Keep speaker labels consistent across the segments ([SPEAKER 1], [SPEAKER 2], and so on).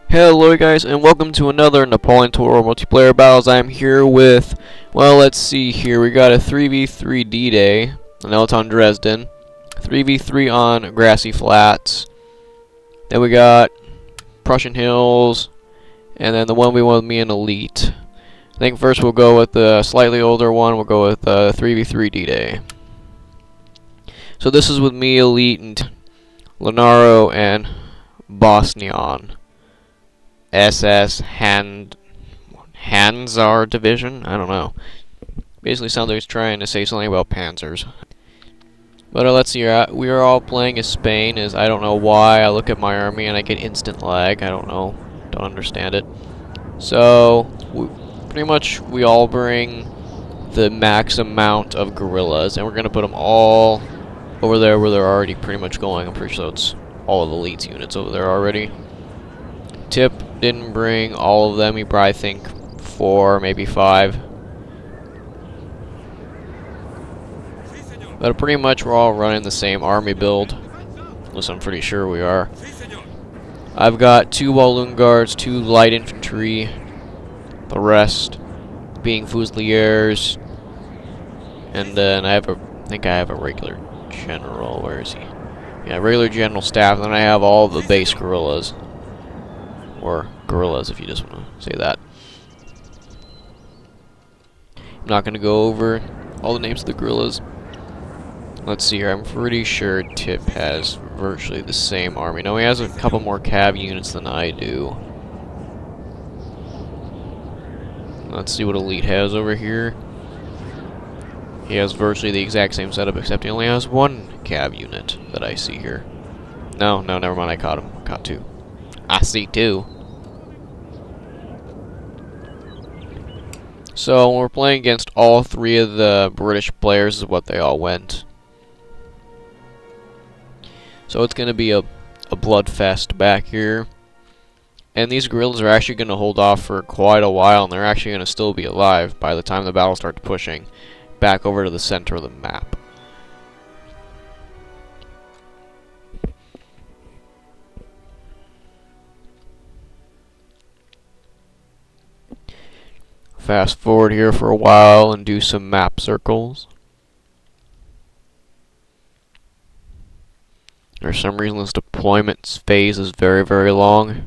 [SPEAKER 1] Hello guys, and welcome to another Napoleon Total Multiplayer Battles. I'm here with, well, let's see here, we got a 3v3 D-Day, I know it's on Dresden, 3v3 on Grassy Flats, then we got Prussian Hills, and then the 1v1 with me and Elite. I think first we'll go with the slightly older one, we'll go with 3v3 D-Day. So this is with me, Elite, and Lenaro, and Bosnian. SS Hanzar Division? I don't know. Basically sounds like he's trying to say something about panzers. But let's see, we are all playing as Spain, as I don't know why I look at my army and I get instant lag. I don't know. Don't understand it. So, pretty much we all bring the max amount of guerrillas, and we're going to put them all over there where they're already pretty much going. I'm pretty sure it's all of Elite's units over there already. Tip didn't bring all of them. He brought, I think, 4, maybe 5. But pretty much we're all running the same army build. At least I'm pretty sure we are. I've got 2 Walloon Guards, 2 light infantry, the rest being Fusiliers, and then I think I have a regular general. Where is he? Yeah, regular general staff, and then I have all the base guerrillas. Or gorillas, if you just want to say that. I'm not going to go over all the names of the gorillas. Let's see here. I'm pretty sure Tip has virtually the same army. No, he has a couple more cav units than I do. Let's see what Elite has over here. He has virtually the exact same setup, except he only has 1 cav unit that I see here. No, never mind. I caught him. I caught 2. I see 2. So we're playing against all 3 of the British players is what they all went. So it's going to be a bloodfest back here. And these guerrillas are actually going to hold off for quite a while, and they're actually going to still be alive by the time the battle starts pushing back over to the center of the map. Fast forward here for a while and do some map circles. For some reason this deployment phase is very, very long.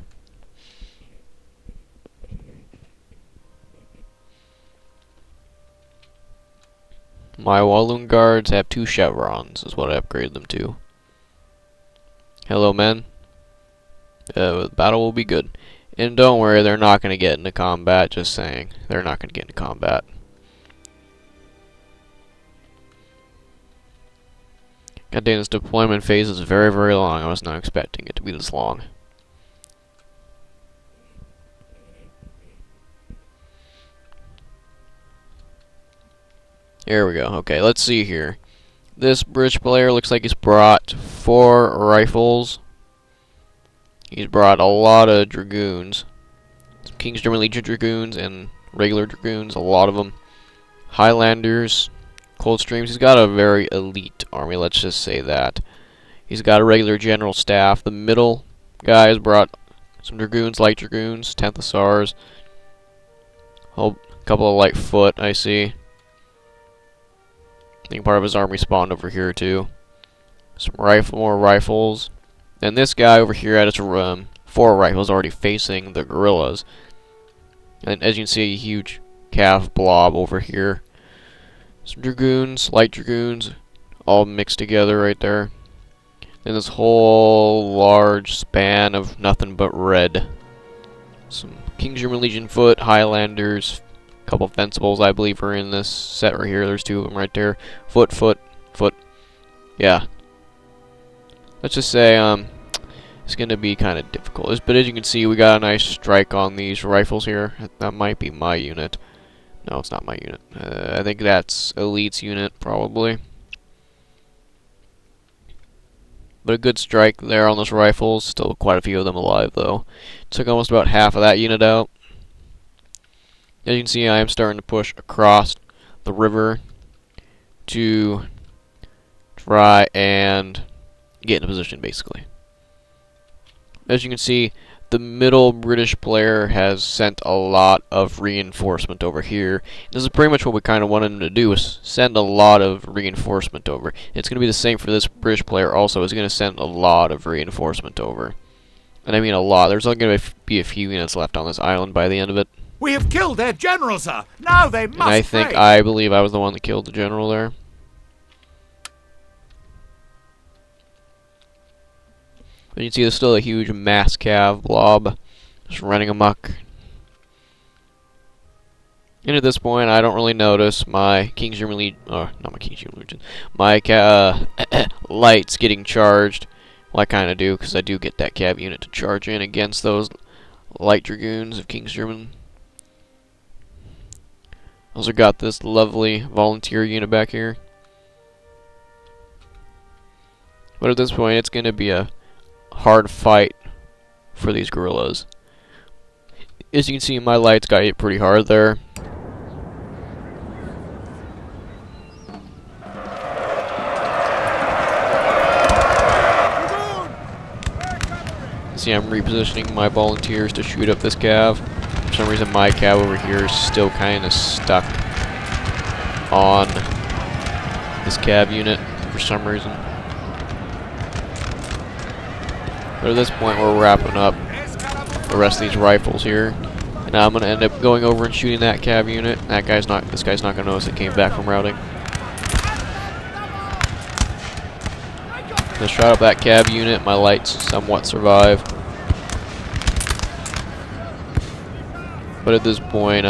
[SPEAKER 1] My Walloon Guards have 2 chevrons, is what I upgraded them to. Hello, men. The battle will be good. And don't worry, they're not going to get into combat, just saying. They're not going to get into combat. God damn, this deployment phase is very, very long. I was not expecting it to be this long. Here we go. Okay, let's see here. This British player looks like he's brought 4 rifles. He's brought a lot of dragoons. Some King's German Legion dragoons and regular dragoons, a lot of them. Highlanders, Coldstreams. He's got a very elite army, let's just say that. He's got a regular general staff. The middle guy has brought some dragoons, light dragoons, 10th Hussars. A couple of light foot, I see. I think part of his army spawned over here too. Some more rifles. And this guy over here had his 4 rifles already facing the guerrillas. And as you can see, a huge cav blob over here. Some dragoons, light dragoons, all mixed together right there. And this whole large span of nothing but red. Some King's German Legion foot, Highlanders, a couple Fencibles I believe are in this set right here. There's 2 of them right there. Foot. Yeah. Let's just say, it's going to be kind of difficult. But as you can see, we got a nice strike on these rifles here. That might be my unit. No, it's not my unit. I think that's Elite's unit, probably. But a good strike there on those rifles. Still quite a few of them alive, though. Took almost about half of that unit out. As you can see, I am starting to push across the river to try and get in a position, basically. As you can see, the middle British player has sent a lot of reinforcement over here. This is pretty much what we kind of wanted him to do, is send a lot of reinforcement over. It's going to be the same for this British player also. He's going to send a lot of reinforcement over. And I mean a lot. There's only going to be a few units left on this island by the end of it.
[SPEAKER 2] We have killed their general, sir. Now they must
[SPEAKER 1] I believe I was the one that killed the general there. But you can see there's still a huge mass cav blob just running amok. And at this point, I don't really notice my King's German Legion, not my King's German Legion, my lights getting charged. Well, I kind of do, because I do get that cav unit to charge in against those light dragoons of King's German. Also got this lovely volunteer unit back here. But at this point, it's going to be a hard fight for these guerrillas. As you can see, my lights got hit pretty hard there. See, I'm repositioning my volunteers to shoot up this cav. For some reason, my cav over here is still kind of stuck on this cav unit for some reason. But at this point, we're wrapping up the rest of these rifles here, and I'm gonna end up going over and shooting that cav unit. This guy's not gonna notice it came back from routing. Just shot up that cav unit. My lights somewhat survive. But at this point,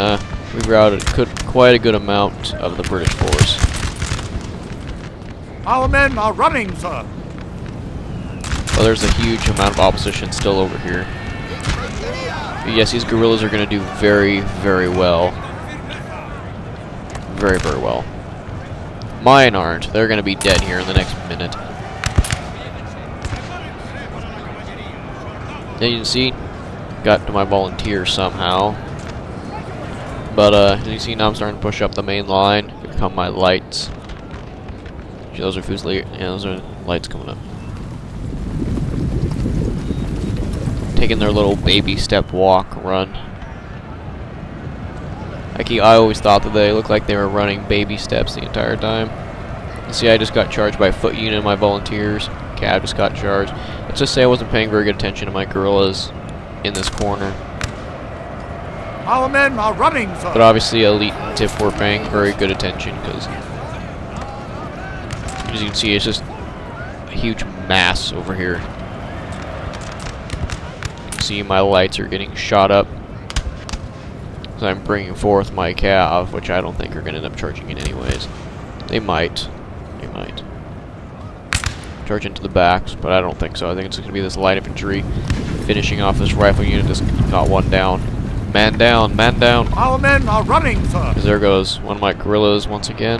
[SPEAKER 1] we've routed quite a good amount of the British force.
[SPEAKER 2] Our men are running, sir.
[SPEAKER 1] Well, there's a huge amount of opposition still over here. But yes, these guerrillas are going to do very, very well. Very, very well. Mine aren't. They're going to be dead here in the next minute. Then you can see, got to my volunteer somehow. But as you see, now I'm starting to push up the main line. Here come my lights. Those are those are lights coming up. Taking their little baby step walk run. I always thought that they looked like they were running baby steps the entire time. You see, I just got charged by a foot unit of my volunteers. Cav just got charged. Let's just say I wasn't paying very good attention to my guerrillas in this corner.
[SPEAKER 2] Our men are running, sir.
[SPEAKER 1] But obviously, Elite and Tiff were paying very good attention, because as you can see, it's just a huge mass over here. See, my lights are getting shot up, so I'm bringing forth my cav, which I don't think are going to end up charging in anyways. They might charge into the backs, but I don't think so. I think it's going to be this light infantry finishing off this rifle unit. Just got one down. Man down, man down.
[SPEAKER 2] Our men are running, sir.
[SPEAKER 1] Because there goes one of my guerrillas once again.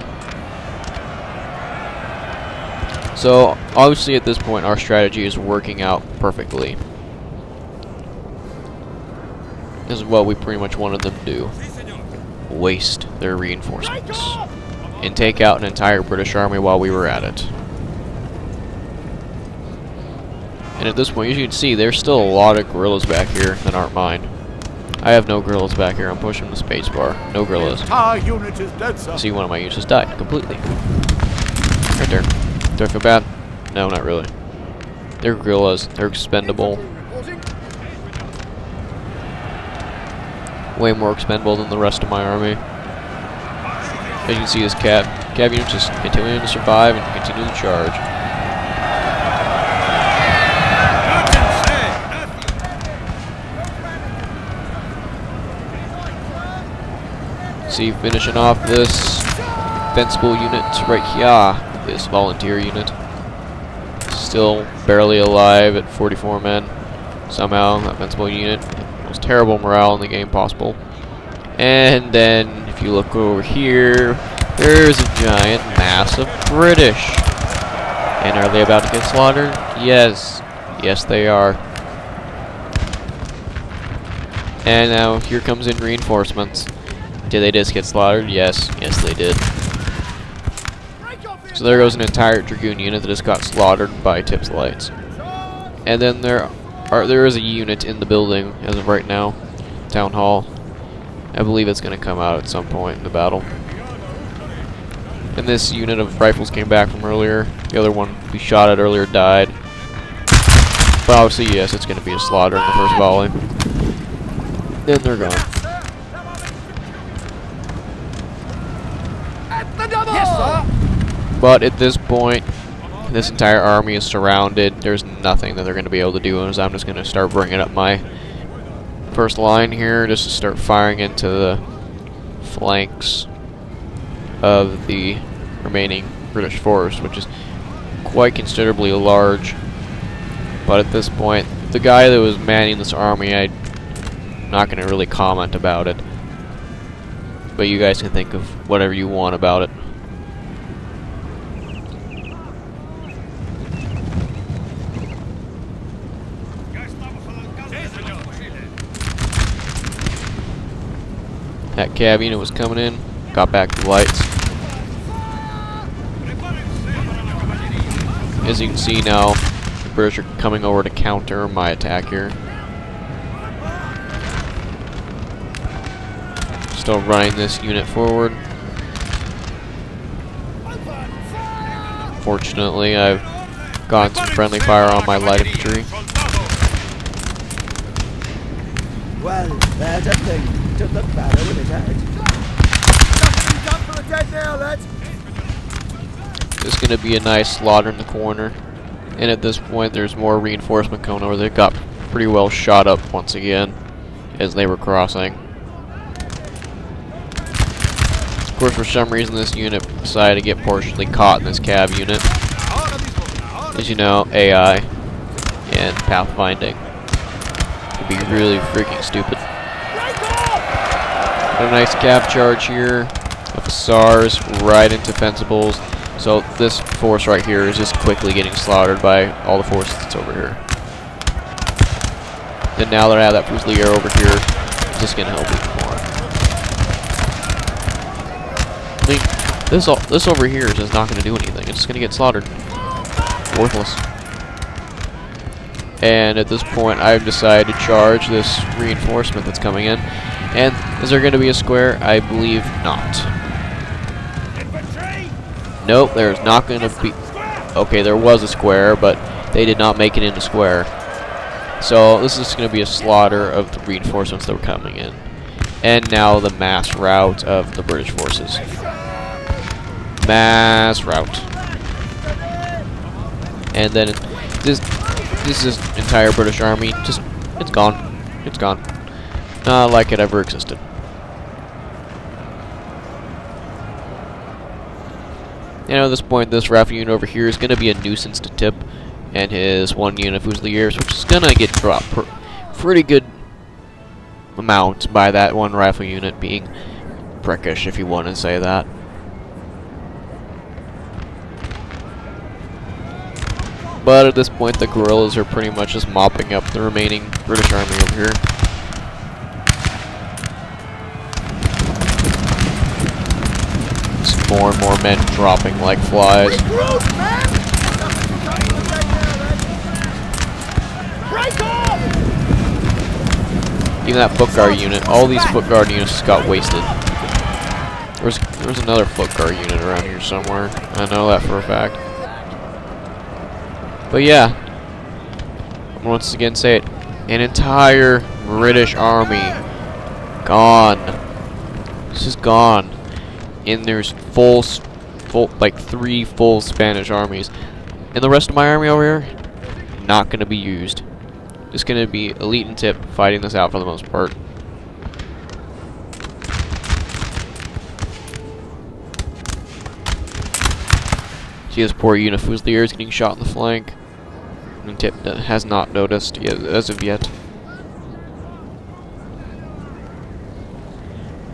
[SPEAKER 1] So obviously at this point, our strategy is working out perfectly. This is what we pretty much wanted them to do. Waste their reinforcements. And take out an entire British army while we were at it. And at this point, as you can see, there's still a lot of guerrillas back here that aren't mine. I have no guerrillas back here. I'm pushing the space bar. No guerrillas.
[SPEAKER 2] Our unit is dead, sir.
[SPEAKER 1] See, one of my units just died completely. Right there. Do I feel bad? No, not really. They're guerrillas. They're expendable. Way more expendable than the rest of my army. As you can see, this cav unit just continuing to survive and continue to charge. See, finishing off this defensible unit right here. This volunteer unit. Still barely alive at 44 men. Somehow, that defensible unit. Most terrible morale in the game possible. And then, if you look over here, there's a giant mass of British. And are they about to get slaughtered? Yes. Yes, they are. And now, here comes in reinforcements. Did they just get slaughtered? Yes. Yes, they did. So there goes an entire Dragoon unit that just got slaughtered by Tip's lights. And then there there is a unit in the building as of right now. Town hall. I believe it's going to come out at some point in the battle. And this unit of rifles came back from earlier. The other one we shot at earlier died. But obviously, yes, it's going to be a slaughter in the first volley. Then they're gone.
[SPEAKER 2] Yes, sir.
[SPEAKER 1] But at this point, this entire army is surrounded. There's nothing that they're going to be able to do. So I'm just going to start bringing up my first line here, just to start firing into the flanks of the remaining British force, which is quite considerably large. But at this point, the guy that was manning this army, I'm not going to really comment about it. But you guys can think of whatever you want about it. That cab unit was coming in, got back to the lights. As you can see now, the British are coming over to counter my attack here. Still running this unit forward. Fortunately, I've gotten some friendly fire on my light infantry.
[SPEAKER 3] Well, there's a thing to the battle with his head.
[SPEAKER 2] Nothing done for the dead now, lads.
[SPEAKER 1] There's going to be a nice slaughter in the corner. And at this point, there's more reinforcement coming over. They got pretty well shot up once again as they were crossing. Of course, for some reason, this unit decided to get partially caught in this cab unit. As you know, AI and pathfinding would be really freaking stupid. Got a nice cab charge here of hussars right into fencibles. So this force right here is just quickly getting slaughtered by all the force that's over here. And now that I have that Fusilier over here, it's just gonna help even more. I mean, this over here is just not gonna do anything. It's just gonna get slaughtered. Worthless. And at this point, I've decided to charge this reinforcement that's coming in. And is there going to be a square? I believe not. Nope, there's not going to be... Okay, there was a square, but they did not make it into square. So this is going to be a slaughter of the reinforcements that were coming in. And now the mass rout of the British forces. Mass rout. And then this entire British army, just, it's gone. It's gone. Not like it ever existed. You know, at this point, this Rifle unit over here is going to be a nuisance to Tip and his one unit of Fusiliers, which is going to get dropped pretty good amount by that one Rifle unit being prickish, if you want to say that. But at this point, the guerrillas are pretty much just mopping up the remaining British army over here. Just more and more men dropping like flies. Even that foot guard unit, all these foot guard units just got wasted. There's another foot guard unit around here somewhere. I know that for a fact. But yeah, I'm once again say it, an entire British army gone. It's just gone. And there's like 3 full Spanish armies. And the rest of my army over here, not going to be used. Just going to be elite and Tip fighting this out for the most part. See this poor unit of Fusiliers getting shot in the flank. And Tip has not noticed yet, as of yet.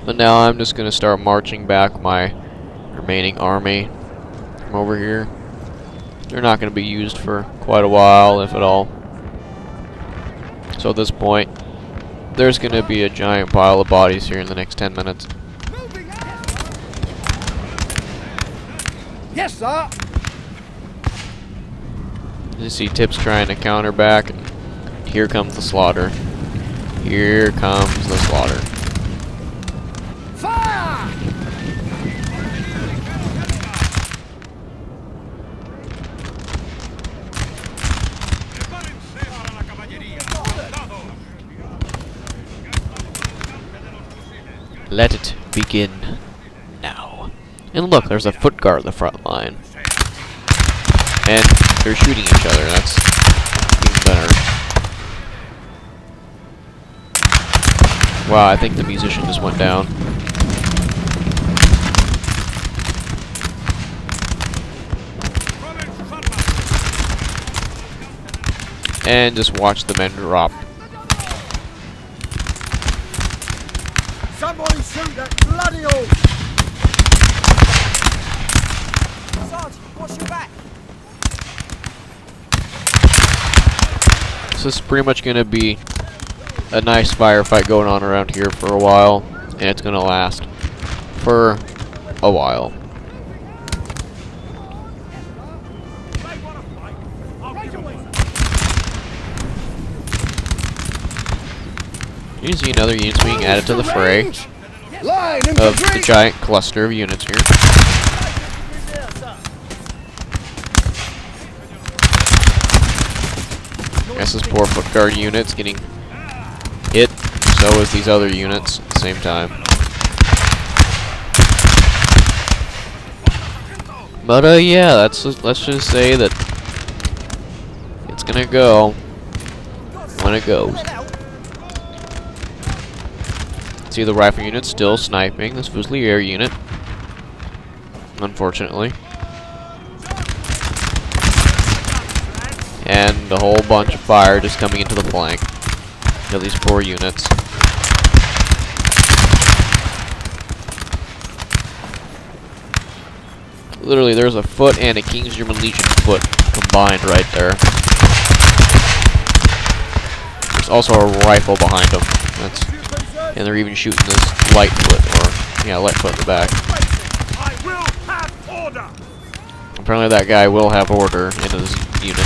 [SPEAKER 1] But now I'm just going to start marching back my remaining army from over here. They're not going to be used for quite a while, if at all. So at this point, there's going to be a giant pile of bodies here in the next 10 minutes.
[SPEAKER 2] Yes, sir.
[SPEAKER 1] You see Tip's trying to counter back, and here comes the slaughter. Here comes the slaughter.
[SPEAKER 2] Fire!
[SPEAKER 1] Let it begin now. And look, there's a foot guard at the front line. And they're shooting each other. That's even better. Wow, I think the musician just went down. And just watch the men drop.
[SPEAKER 2] Somebody shoot that bloody horse!
[SPEAKER 3] Sarge, watch your back.
[SPEAKER 1] This is pretty much going to be a nice firefight going on around here for a while, and it's going to last for a while. You can see another unit's being added to the fray of the giant cluster of units here. Guess this poor foot guard unit's getting hit, so is these other units at the same time. But yeah, let's just say that it's gonna go when it goes. See the rifle unit still sniping this Fusilier unit, unfortunately. And a whole bunch of fire just coming into the flank of these poor units. Literally, there's a foot and a King's German Legion foot combined right there. There's also a rifle behind them. And they're even shooting this light foot, or yeah, light foot in the back.
[SPEAKER 2] I will have order!
[SPEAKER 1] Apparently that guy will have order into this unit.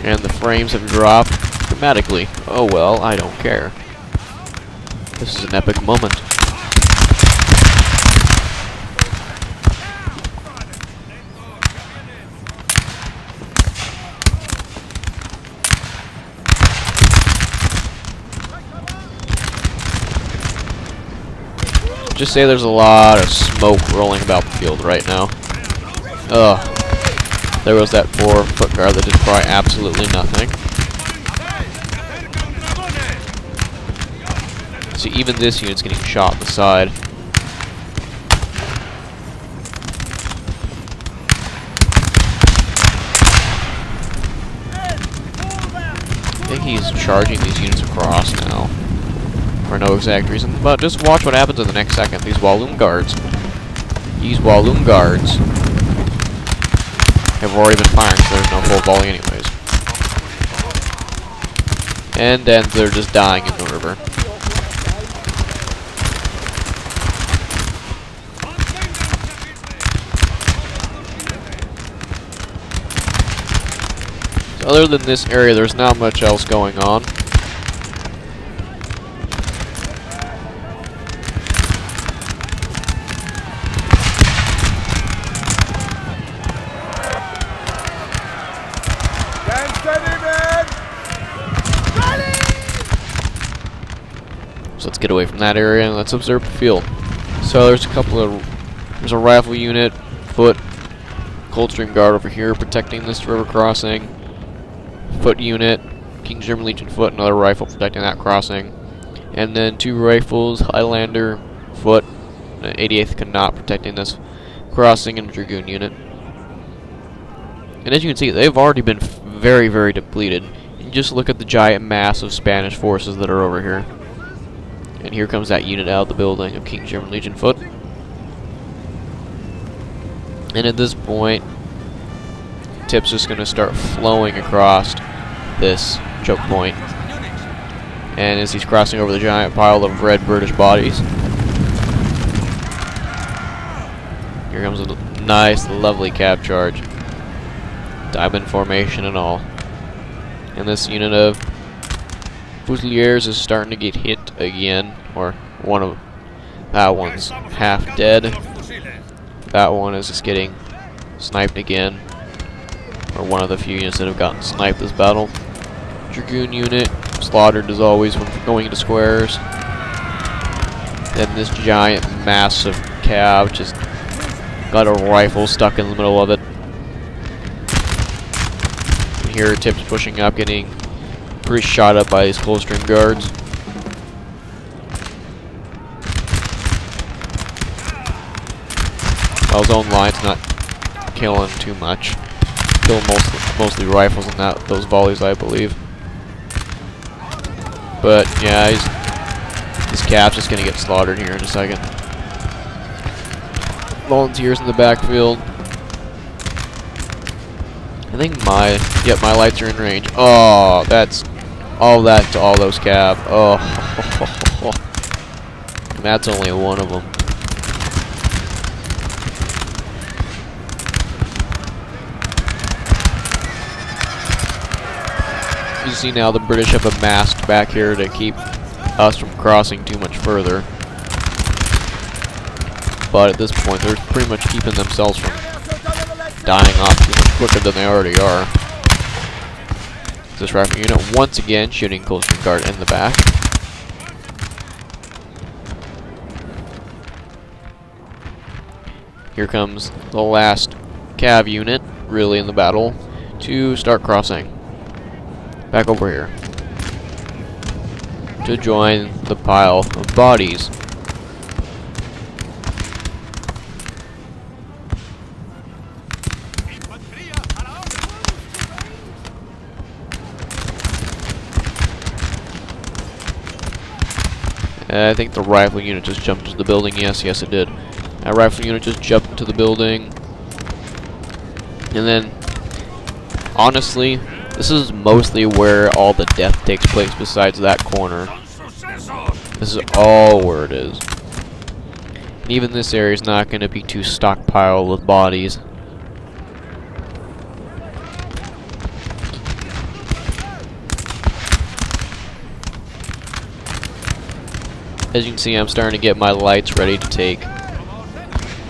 [SPEAKER 1] And the frames have dropped dramatically. Oh well, I don't care. This is an epic moment. Just say there's a lot of smoke rolling about the field right now. Ugh. There was that poor foot guard that did probably absolutely nothing. See, even this unit's getting shot in the side. I think he's charging these units across now. For no exact reason, but just watch what happens in the next second. These Walloon guards. These Walloon guards have already been firing, so there's no full volley anyways. And then they're just dying in the river. So other than this area, there's not much else going on. So let's get away from that area and let's observe the field. So there's a rifle unit, foot, Coldstream Guard over here protecting this river crossing, foot unit, King's German Legion foot, another rifle protecting that crossing, and then two rifles, Highlander, foot, 88th Connaught protecting this crossing, and a Dragoon unit. And as you can see, they've already been very, very depleted. You just look at the giant mass of Spanish forces that are over here. And here comes that unit out of the building of King's German Legion foot. And at this point, tip's just going to start flowing across this choke point. And as he's crossing over the giant pile of red British bodies, here comes a nice, lovely cap charge. diamond formation and all. And this unit of Fusiliers is starting to get hit again, or one of that one's half dead. That one is just getting sniped again, or one of the few units that have gotten sniped this battle. Dragoon unit slaughtered as always when going into squares. Then this giant, massive cav just got a rifle stuck in the middle of it. And here, Tip's pushing up, getting pretty shot up by these Coldstream guards. Well, his own line's not killing too much. Killing mostly rifles and those volleys, I believe. But yeah, this cap's just gonna get slaughtered here in a second. Volunteers in the backfield. I think my lights are in range. Oh, that's all that to all those cav. Oh, and that's only one of them. You see now the British have amassed back here to keep us from crossing too much further. But at this point, they're pretty much keeping themselves from dying off too much quicker than they already are. This rifle unit once again shooting Coldstream Guard in the back. Here comes the last cav unit, really in the battle, to start crossing. Back over here. To join the pile of bodies. I think the rifle unit just jumped into the building. Yes, it did. That rifle unit just jumped into the building. And then, honestly, this is mostly where all the death takes place besides that corner. This is all where it is. And even this area is not going to be too stockpiled with bodies. As you can see, I'm starting to get my lights ready to take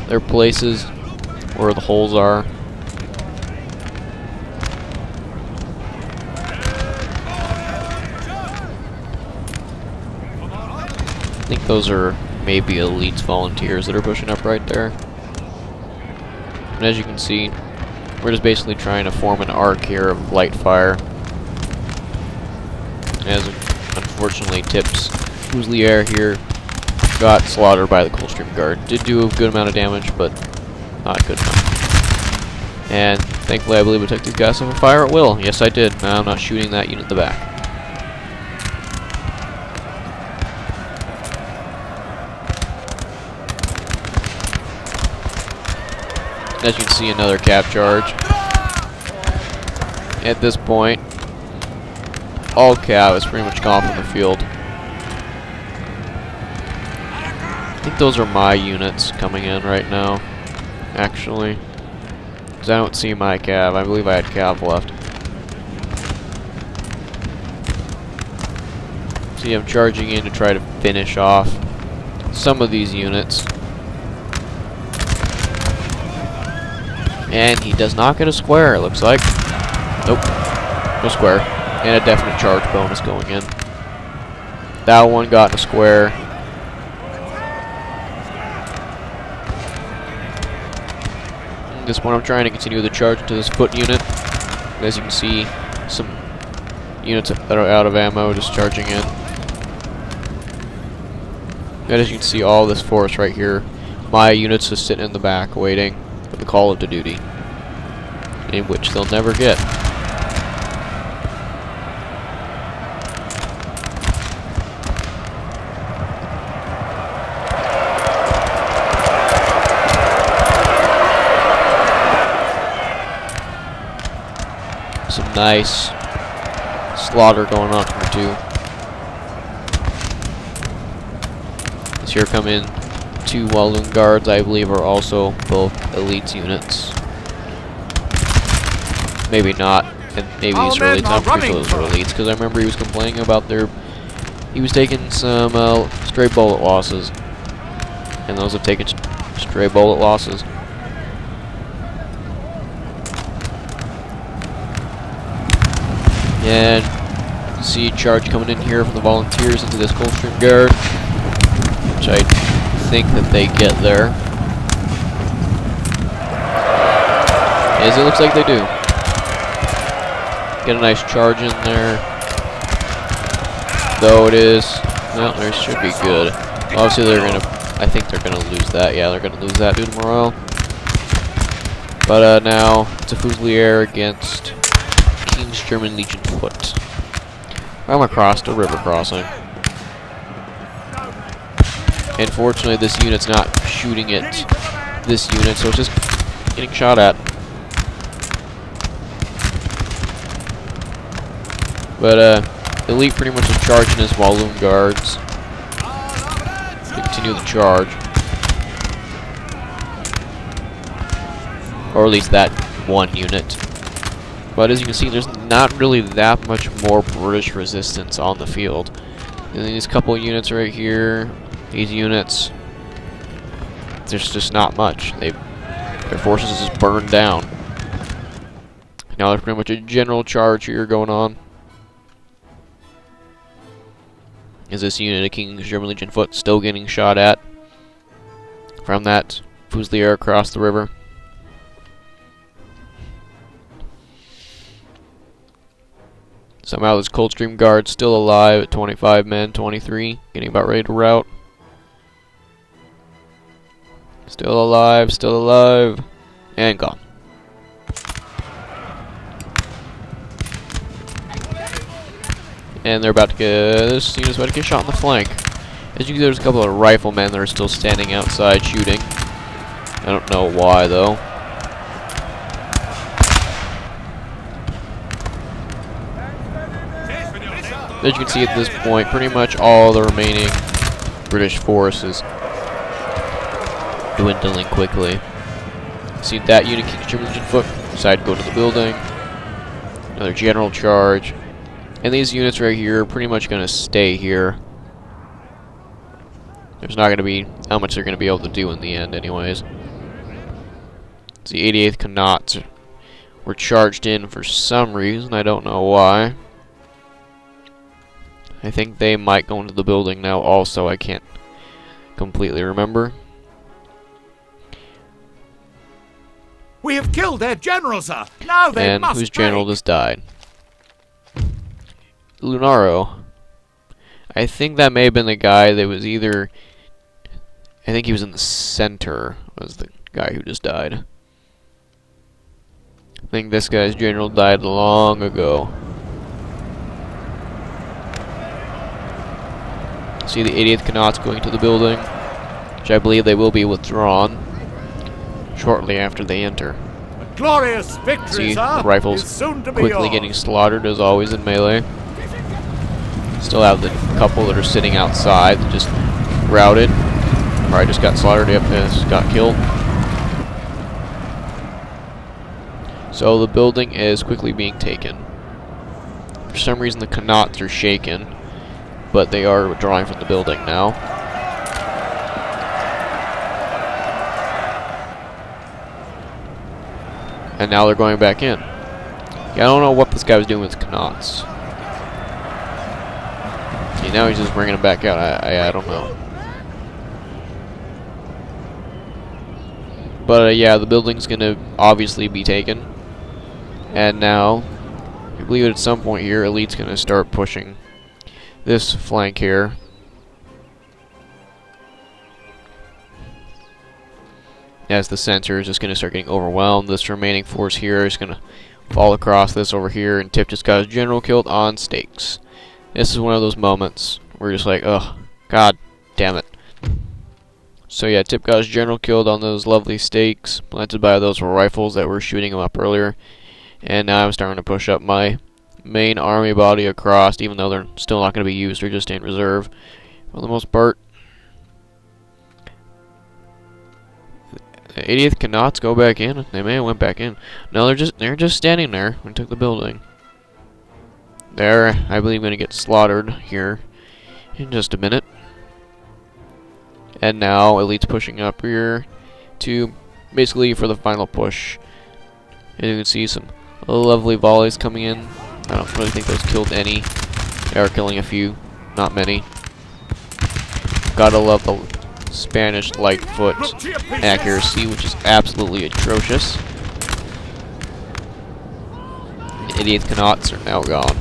[SPEAKER 1] their places where the holes are. I think those are maybe elites volunteers that are pushing up right there. And as you can see, we're just basically trying to form an arc here of light fire. As unfortunately Tip's Fusilier here got slaughtered by the Coldstream Guard. Did do a good amount of damage, but not good enough. And thankfully I believe I took these guys off a fire at will. Yes, I did. Now I'm not shooting that unit in the back. As you can see, another cap charge. At this point, all cav is pretty much gone from the field. I think those are my units coming in right now, actually. Because I don't see my cav. I believe I had cav left. See, I'm charging in to try to finish off some of these units. And he does not get a square, it looks like. Nope. No square. And a definite charge bonus going in. That one got a square. This one I'm trying to continue the charge to this foot unit. As you can see, some units that are out of ammo just charging in. And as you can see, all this force right here, my units just sitting in the back waiting for the call of duty, in which they'll never get. Some nice slaughter going on here too. As here come in two Walloon guards, I believe are also both elites units. maybe not, and maybe
[SPEAKER 2] Our
[SPEAKER 1] these early
[SPEAKER 2] men are
[SPEAKER 1] infantry
[SPEAKER 2] running
[SPEAKER 1] those
[SPEAKER 2] for
[SPEAKER 1] were
[SPEAKER 2] us.
[SPEAKER 1] elites, because I remember he was complaining about he was taking some stray bullet losses, and those have taken stray bullet losses. And see charge coming in here from the volunteers into this Coldstream Guard, which I think that they get there. As it looks like they do. Get a nice charge in there. Though it is, well, there should be good. Obviously they're gonna, I think they're gonna lose that. Yeah, they're gonna lose that due to morale. But now it's a Fusilier against King's German Legion foot. I'm across the river crossing. Unfortunately, this unit's not shooting at this unit, so it's just getting shot at. But Elite pretty much is charging his Walloon guards to continue the charge. Or at least that one unit. But as you can see, there's not really that much more British resistance on the field. And these couple of units right here, these units, there's just not much. Their forces is just burned down. Now there's pretty much a general charge here going on. Is this unit of King's German Legion foot still getting shot at from that Fusilier across the river? Somehow this Coldstream Guard's still alive at 25 men, 23, getting about ready to rout. Still alive, and gone. And they're about to get, this unit's about to get shot in the flank. As you can see, there's a couple of riflemen that are still standing outside shooting. I don't know why, though. As you can see at this point, pretty much all the remaining British force is dwindling quickly. See that unit, King's German Legion foot, decide to go to the building. Another general charge. And these units right here are pretty much going to stay here. There's not going to be how much they're going to be able to do in the end anyways. The 88th Connaughts were charged in for some reason, I don't know why. I think they might go into the building now also, I can't completely remember.
[SPEAKER 2] We have killed their general, sir. Now they
[SPEAKER 1] And
[SPEAKER 2] must
[SPEAKER 1] whose general
[SPEAKER 2] break.
[SPEAKER 1] just died? Lunaro. I think that may have been the guy that was either... I think he was in the center, was the guy who just died. I think this guy's general died long ago. See the 88th Connaughts going to the building, which I believe they will be withdrawn shortly after they enter.
[SPEAKER 2] A glorious victory,
[SPEAKER 1] See
[SPEAKER 2] sir,
[SPEAKER 1] the rifles
[SPEAKER 2] is soon to be
[SPEAKER 1] quickly
[SPEAKER 2] yours.
[SPEAKER 1] getting slaughtered as always in melee. Still have the couple that are sitting outside that just routed. Probably just got slaughtered, yep, just got killed. So the building is quickly being taken. For some reason the Connaughts are shaken, but they are withdrawing from the building now. And now they're going back in. Yeah, I don't know what this guy was doing with Connaughts. See, now he's just bringing them back out. I don't know. But yeah, the building's gonna obviously be taken. And now, I believe at some point here, Elite's gonna start pushing this flank here. As the center is just going to start getting overwhelmed, this remaining force here is going to fall across this over here, and Tip just got his general killed on stakes. This is one of those moments where you're just like, ugh, god damn it. So yeah, Tip got his general killed on those lovely stakes, planted by those rifles that were shooting him up earlier. And now I'm starting to push up my main army body across, even though they're still not going to be used, they're just in reserve for the most part. 80th cannot go back in. They may have went back in. No, they're just standing there when took the building. They're, I believe, going to get slaughtered here in just a minute. And now Elite's pushing up here to basically for the final push. And you can see some lovely volleys coming in. I don't really think those killed any. They are killing a few, not many. Gotta love the Spanish Lightfoot accuracy, which is absolutely atrocious. The idiot Knots are now gone.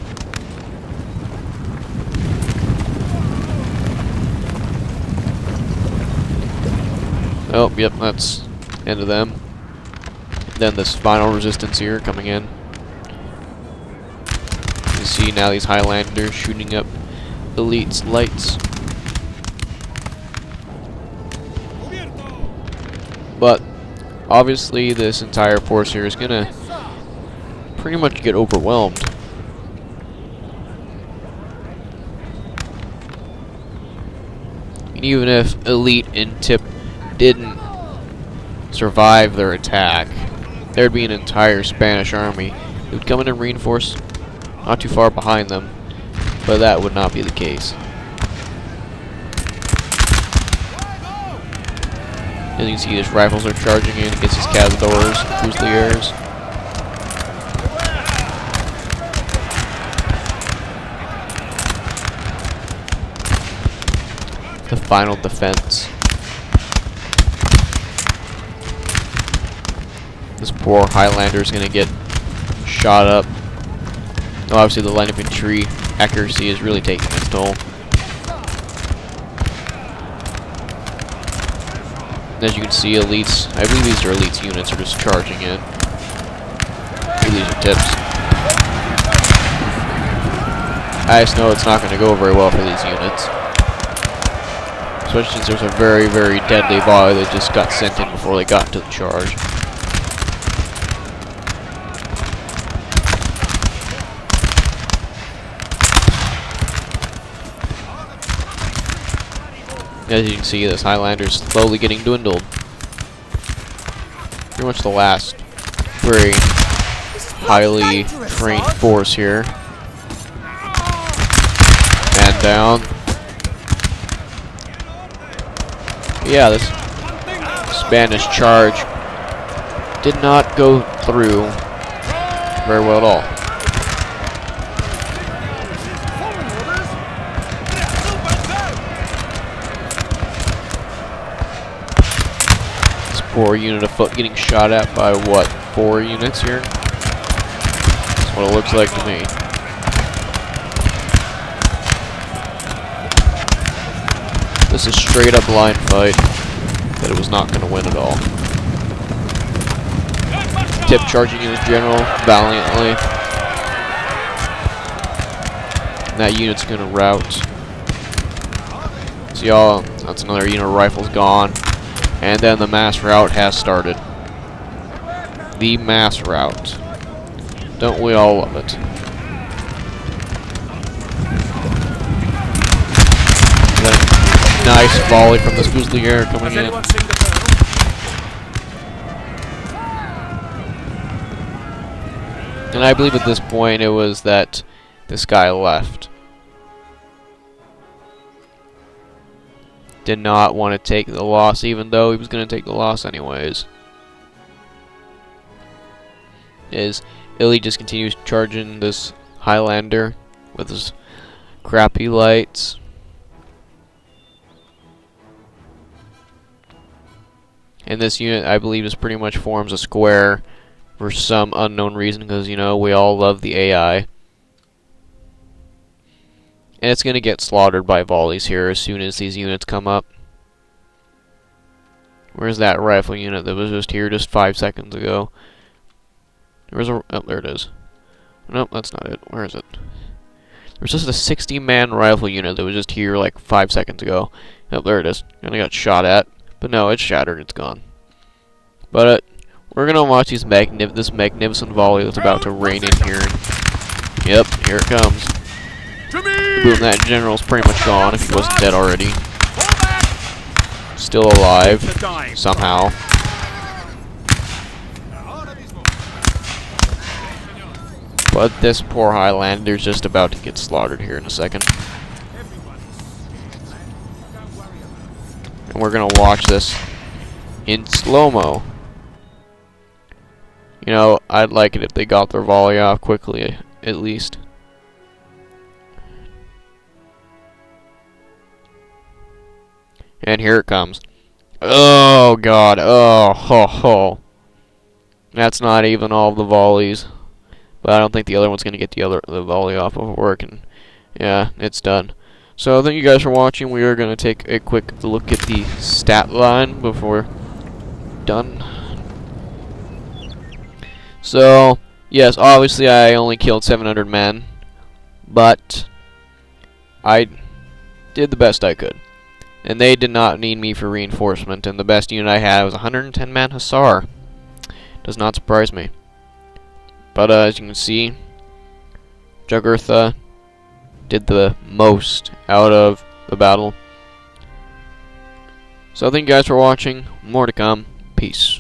[SPEAKER 1] Oh, yep, that's end of them. Then this final resistance here coming in. You see now these Highlanders shooting up Elite's lights. But obviously this entire force here is gonna pretty much get overwhelmed. And even if Elite and Tip didn't survive their attack, there'd be an entire Spanish army that would come in and reinforce not too far behind them, but that would not be the case. As you can see, his rifles are charging in against his cazadors, fusiliers. The final defense. This poor Highlander is going to get shot up. Now, obviously, the line infantry accuracy is really taking its toll. As you can see, Elites, I believe these are Elites units, are just charging in. Maybe these are Tips. I just know it's not going to go very well for these units. Especially since there's a very, very deadly volley that just got sent in before they got into the charge. As you can see, this Highlander's slowly getting dwindled. Pretty much the last very highly trained force here. Man down. Yeah, this Spanish charge did not go through very well at all. Poor unit of foot getting shot at by what, 4 units here? That's what it looks like to me. This is straight up blind fight that it was not going to win at all. Tip charging in his general valiantly. And that unit's going to rout. See y'all, that's another unit of rifles gone. And then the mass rout has started. The mass rout. Don't we all love it? Nice volley from this Fusilier coming in. And I believe at this point it was that this guy left. Did not want to take the loss, even though he was going to take the loss anyways. As Illy just continues charging this Highlander with his crappy lights. And this unit, I believe, just pretty much forms a square for some unknown reason, because, you know, we all love the AI. And it's going to get slaughtered by volleys here as soon as these units come up. Where's that rifle unit that was just here just 5 seconds ago? There was a... oh, there it is. Nope, that's not it. Where is it? There was just a 60-man rifle unit that was just here like 5 seconds ago. Oh, there it is. And I got shot at. But no, it's shattered. It's gone. But we're going to watch this magnificent volley that's about to rain in here. Yep, here it comes. Boom, that general's pretty much gone if he wasn't dead already. Still alive, somehow. But this poor Highlander's just about to get slaughtered here in a second. And we're gonna watch this in slow-mo. You know, I'd like it if they got their volley off quickly, at least. And here it comes. Oh god, oh ho ho. That's not even all of the volleys. But I don't think the other one's gonna get the volley off of work, and yeah, it's done. So thank you guys for watching. We are gonna take a quick look at the stat line before done. So yes, obviously I only killed 700 men, but I did the best I could. And they did not need me for reinforcement, and the best unit I had was a 110-man Hussar. Does not surprise me. But as you can see, Jugurtha did the most out of the battle. So thank you guys for watching. More to come. Peace.